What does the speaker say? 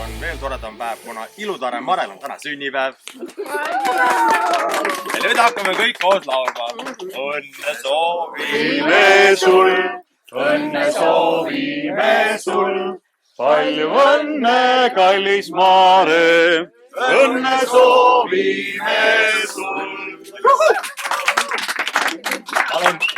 on veel toredam päev, kuna ilutare Marel on täna sünnipäev. Ja nüüd hakkame kõik koos laulma. Õnne soovime sul, õnne soovime sul. Palju õnne, kallis Mare, õnne soovime sul. Palun.